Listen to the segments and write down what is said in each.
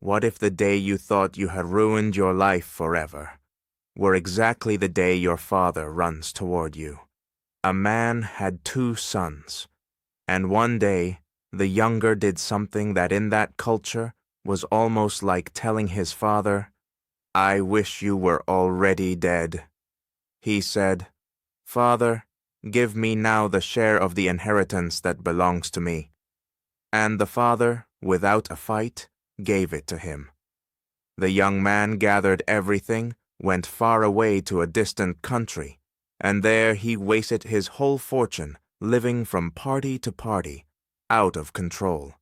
What if the day you thought you had ruined your life forever were exactly the day your father runs toward you? A man had 2 sons, and one day the younger did something that in that culture was almost like telling his father, "I wish you were already dead." He said, "Father, give me now the share of the inheritance that belongs to me." And the father, without a fight, gave it to him. The young man gathered everything, went far away to a distant country, and there he wasted his whole fortune living from party to party, out of control,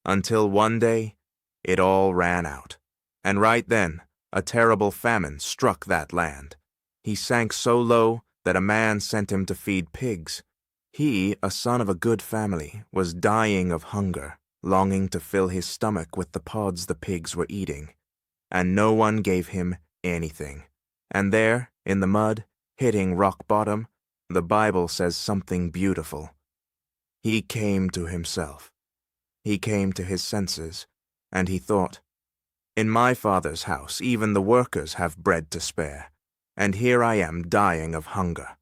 until one day it all ran out. And right then, a terrible famine struck that land. He sank so low that a man sent him to feed pigs. He, a son of a good family, was dying of hunger, longing to fill his stomach with the pods the pigs were eating. And no one gave him anything. And there, in the mud, hitting rock bottom, the Bible says something beautiful. He came to himself. He came to his senses, and he thought, "In my father's house even the workers have bread to spare, and here I am dying of hunger.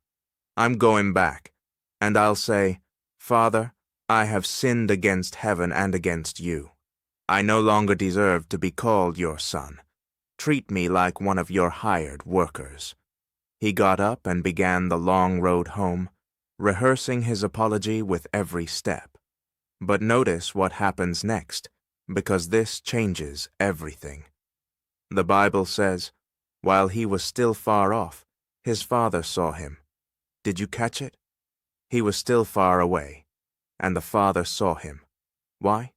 I'm going back, and I'll say, 'Father, I have sinned against heaven and against you. I no longer deserve to be called your son. Treat me like one of your hired workers.'" He got up and began the long road home, rehearsing his apology with every step. But notice what happens next, because this changes everything. The Bible says, while he was still far off, his father saw him. Did you catch it? He was still far away, and the father saw him. Why?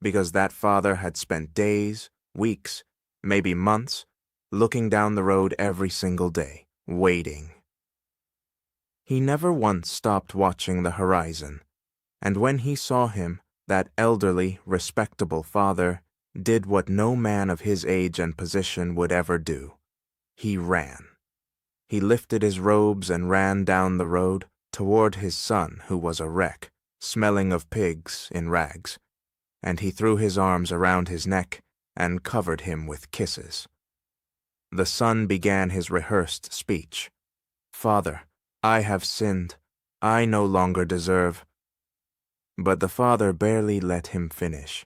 Because that father had spent days, weeks, maybe months, looking down the road every single day, waiting. He never once stopped watching the horizon, and when he saw him, that elderly, respectable father did what no man of his age and position would ever do. He ran. He lifted his robes and ran down the road toward his son, who was a wreck, smelling of pigs in rags, and he threw his arms around his neck and covered him with kisses. The son began his rehearsed speech. "Father, I have sinned. I no longer deserve." But the father barely let him finish.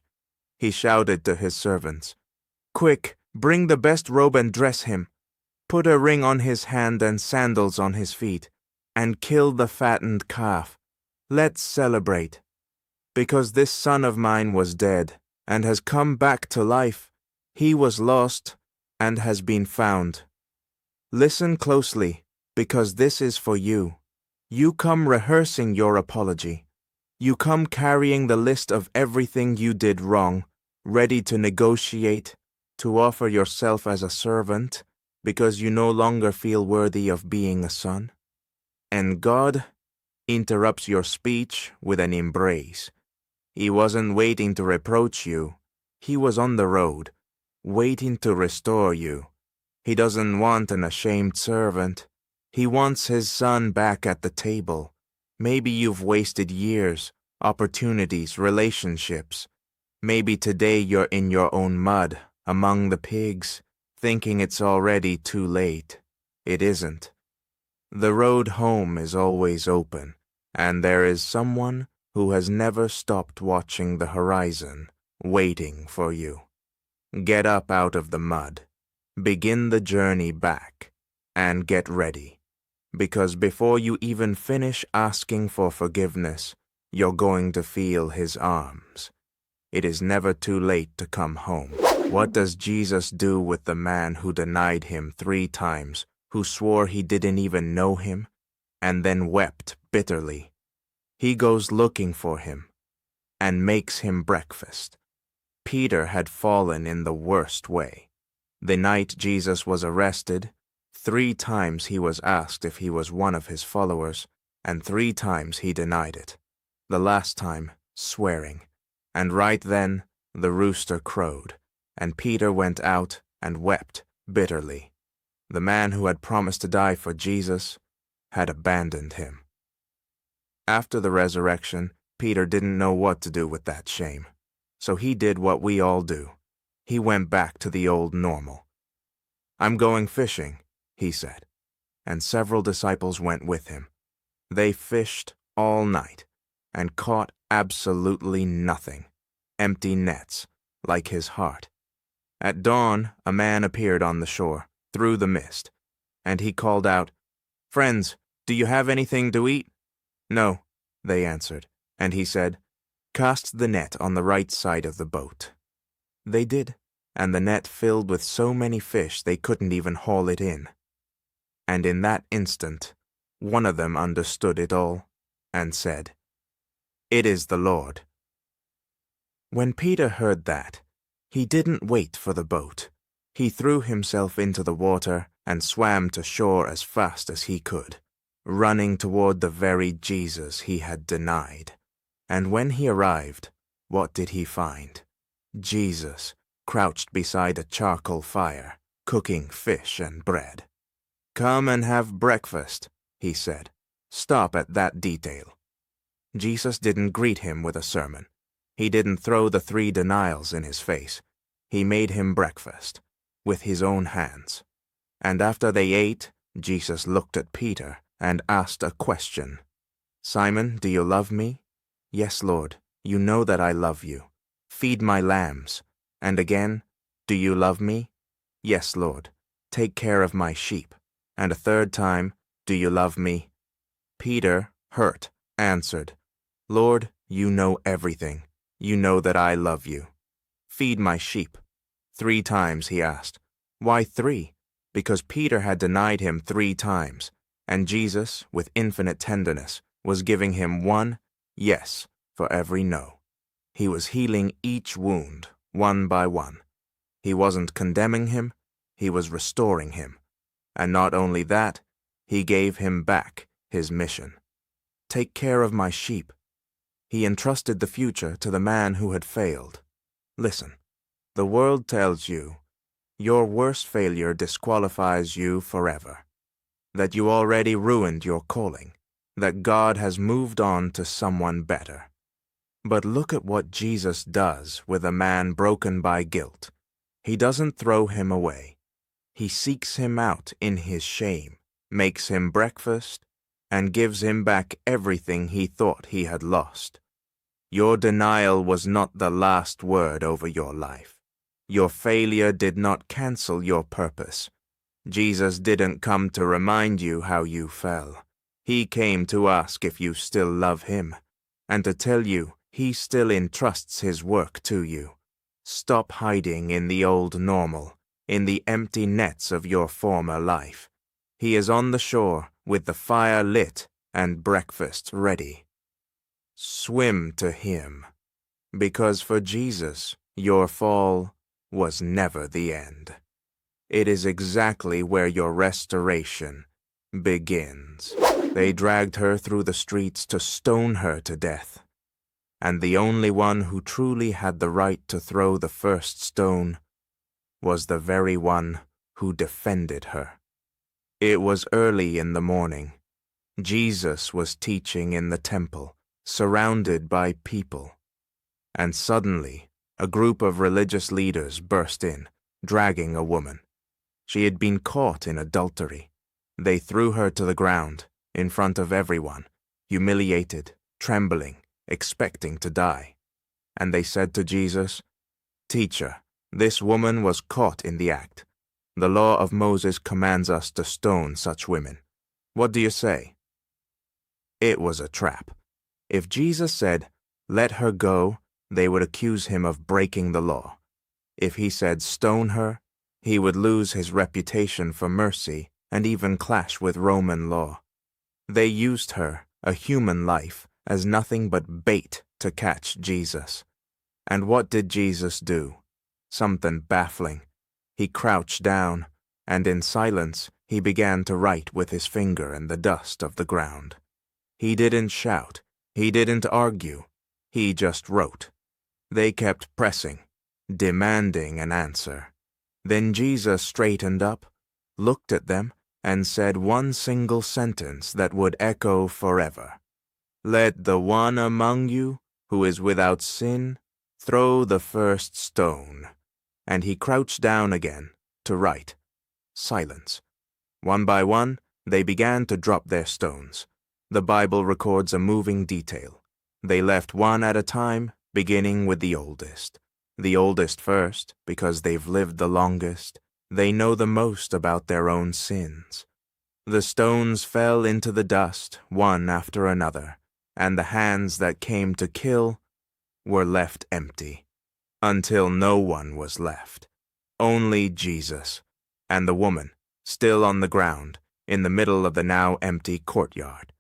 He shouted to his servants, "Quick, bring the best robe and dress him. Put a ring on his hand and sandals on his feet, and kill the fattened calf. Let's celebrate. Because this son of mine was dead and has come back to life. He was lost and has been found. Listen closely, because this is for you. You come rehearsing your apology. You come carrying the list of everything you did wrong, ready to negotiate, to offer yourself as a servant, because you no longer feel worthy of being a son. And God interrupts your speech with an embrace. He wasn't waiting to reproach you. He was on the road, waiting to restore you. He doesn't want an ashamed servant. He wants his son back at the table. Maybe you've wasted years, opportunities, relationships. Maybe today you're in your own mud, among the pigs, thinking it's already too late. It isn't. The road home is always open, and there is someone who has never stopped watching the horizon, waiting for you. Get up out of the mud, begin the journey back, and get ready. Because before you even finish asking for forgiveness, you're going to feel his arms. It is never too late to come home. What does Jesus do with the man who denied him 3 times, who swore he didn't even know him, and then wept bitterly? He goes looking for him and makes him breakfast. Peter had fallen in the worst way. The night Jesus was arrested, 3 times he was asked if he was one of his followers, and 3 times he denied it. The last time, swearing. And right then, the rooster crowed, and Peter went out and wept bitterly. The man who had promised to die for Jesus had abandoned him. After the resurrection, Peter didn't know what to do with that shame. So he did what we all do. he went back to the old normal. "I'm going fishing," he said, and several disciples went with him. They fished all night and caught absolutely nothing, empty nets, like his heart. At dawn, a man appeared on the shore, through the mist, and he called out, "Friends, do you have anything to eat?" "No," they answered, and he said, "Cast the net on the right side of the boat." They did, and the net filled with so many fish they couldn't even haul it in. And in that instant, one of them understood it all, and said, "It is the Lord." When Peter heard that, he didn't wait for the boat. He threw himself into the water and swam to shore as fast as he could, running toward the very Jesus he had denied. And when he arrived, what did he find? Jesus, crouched beside a charcoal fire, cooking fish and bread. "Come and have breakfast," he said. "Stop at that detail." Jesus didn't greet him with a sermon. He didn't throw the 3 denials in his face. He made him breakfast, with his own hands. And after they ate, Jesus looked at Peter and asked a question. "Simon, do you love me?" "Yes, Lord, you know that I love you. Feed my lambs." And again, "Do you love me?" "Yes, Lord, take care of my sheep." And a third time, "Do you love me?" Peter, hurt, answered, "Lord, you know everything. You know that I love you. Feed my sheep." 3 times he asked. Why 3? Because Peter had denied him 3 times, and Jesus, with infinite tenderness, was giving him 1 yes for every no. He was healing each wound, one by one. He wasn't condemning him, he was restoring him. And not only that, he gave him back his mission. Take care of my sheep. He entrusted the future to the man who had failed. Listen, the world tells you your worst failure disqualifies you forever, that you already ruined your calling, that God has moved on to someone better. But look at what Jesus does with a man broken by guilt. He doesn't throw him away. He seeks him out in his shame, makes him breakfast, and gives him back everything he thought he had lost. Your denial was not the last word over your life. Your failure did not cancel your purpose. Jesus didn't come to remind you how you fell. He came to ask if you still love him, and to tell you he still entrusts his work to you. Stop hiding in the old normal, in the empty nets of your former life. He is on the shore with the fire lit and breakfast ready. Swim to him, because for Jesus, your fall was never the end. It is exactly where your restoration begins. They dragged her through the streets to stone her to death, and the only one who truly had the right to throw the first stone was the very one who defended her. It was early in the morning. Jesus was teaching in the temple, surrounded by people, and suddenly a group of religious leaders burst in, dragging a woman. She had been caught in adultery. They threw her to the ground, in front of everyone, humiliated, trembling, expecting to die. And they said to Jesus, "Teacher, this woman was caught in the act. The law of Moses commands us to stone such women. What do you say?" It was a trap. If Jesus said, "Let her go," they would accuse him of breaking the law. If he said, "Stone her," he would lose his reputation for mercy and even clash with Roman law. They used her, a human life, as nothing but bait to catch Jesus. And what did Jesus do? Something baffling. He crouched down, and in silence he began to write with his finger in the dust of the ground. He didn't shout. He didn't argue. He just wrote. They kept pressing, demanding an answer. Then Jesus straightened up, looked at them, and said one single sentence that would echo forever. "Let the one among you who is without sin throw the first stone." and he crouched down again to write. Silence. One by one, they began to drop their stones. The Bible records a moving detail. They left one at a time, beginning with the oldest. The oldest first, because they've lived the longest. They know the most about their own sins. The stones fell into the dust, one after another, and the hands that came to kill were left empty, until no one was left. Only Jesus, and the woman, still on the ground, in the middle of the now empty courtyard.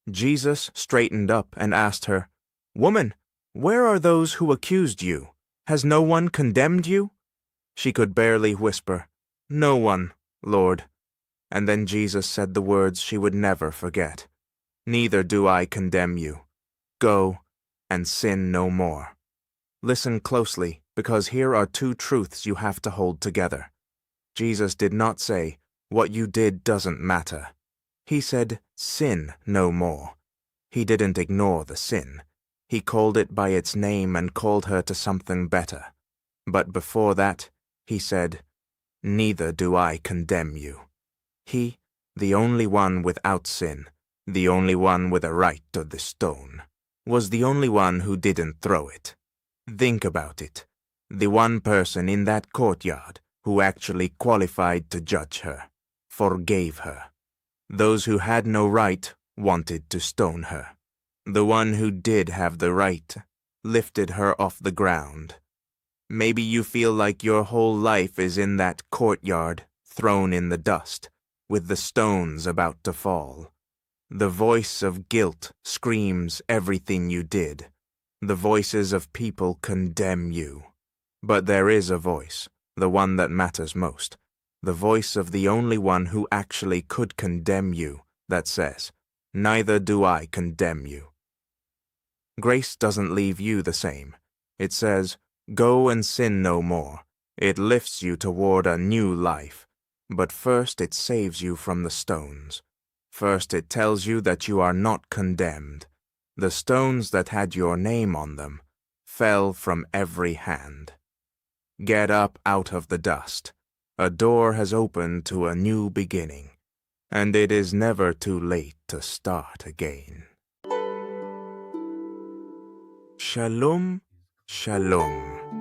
Jesus straightened up and asked her, "Woman, where are those who accused you? Has no one condemned you?" She could barely whisper, "No one, Lord." And then Jesus said the words she would never forget. "Neither do I condemn you. Go and sin no more." Listen closely, because here are two truths you have to hold together. Jesus did not say, "What you did doesn't matter." He said, "Sin no more." He didn't ignore the sin. He called it by its name and called her to something better. But before that, he said, "Neither do I condemn you." He, the only one without sin, the only one with a right to the stone, was the only one who didn't throw it. Think about it. The one person in that courtyard who actually qualified to judge her, forgave her. Those who had no right wanted to stone her. The one who did have the right lifted her off the ground. Maybe you feel like your whole life is in that courtyard, thrown in the dust, with the stones about to fall. The voice of guilt screams everything you did. The voices of people condemn you. But there is a voice, the one that matters most, the voice of the only one who actually could condemn you, that says, "Neither do I condemn you." Grace doesn't leave you the same. It says, "Go and sin no more." It lifts you toward a new life. But first it saves you from the stones. First it tells you that you are not condemned. The stones that had your name on them fell from every hand. Get up out of the dust. A door has opened to a new beginning, and it is never too late to start again. Shalom, shalom.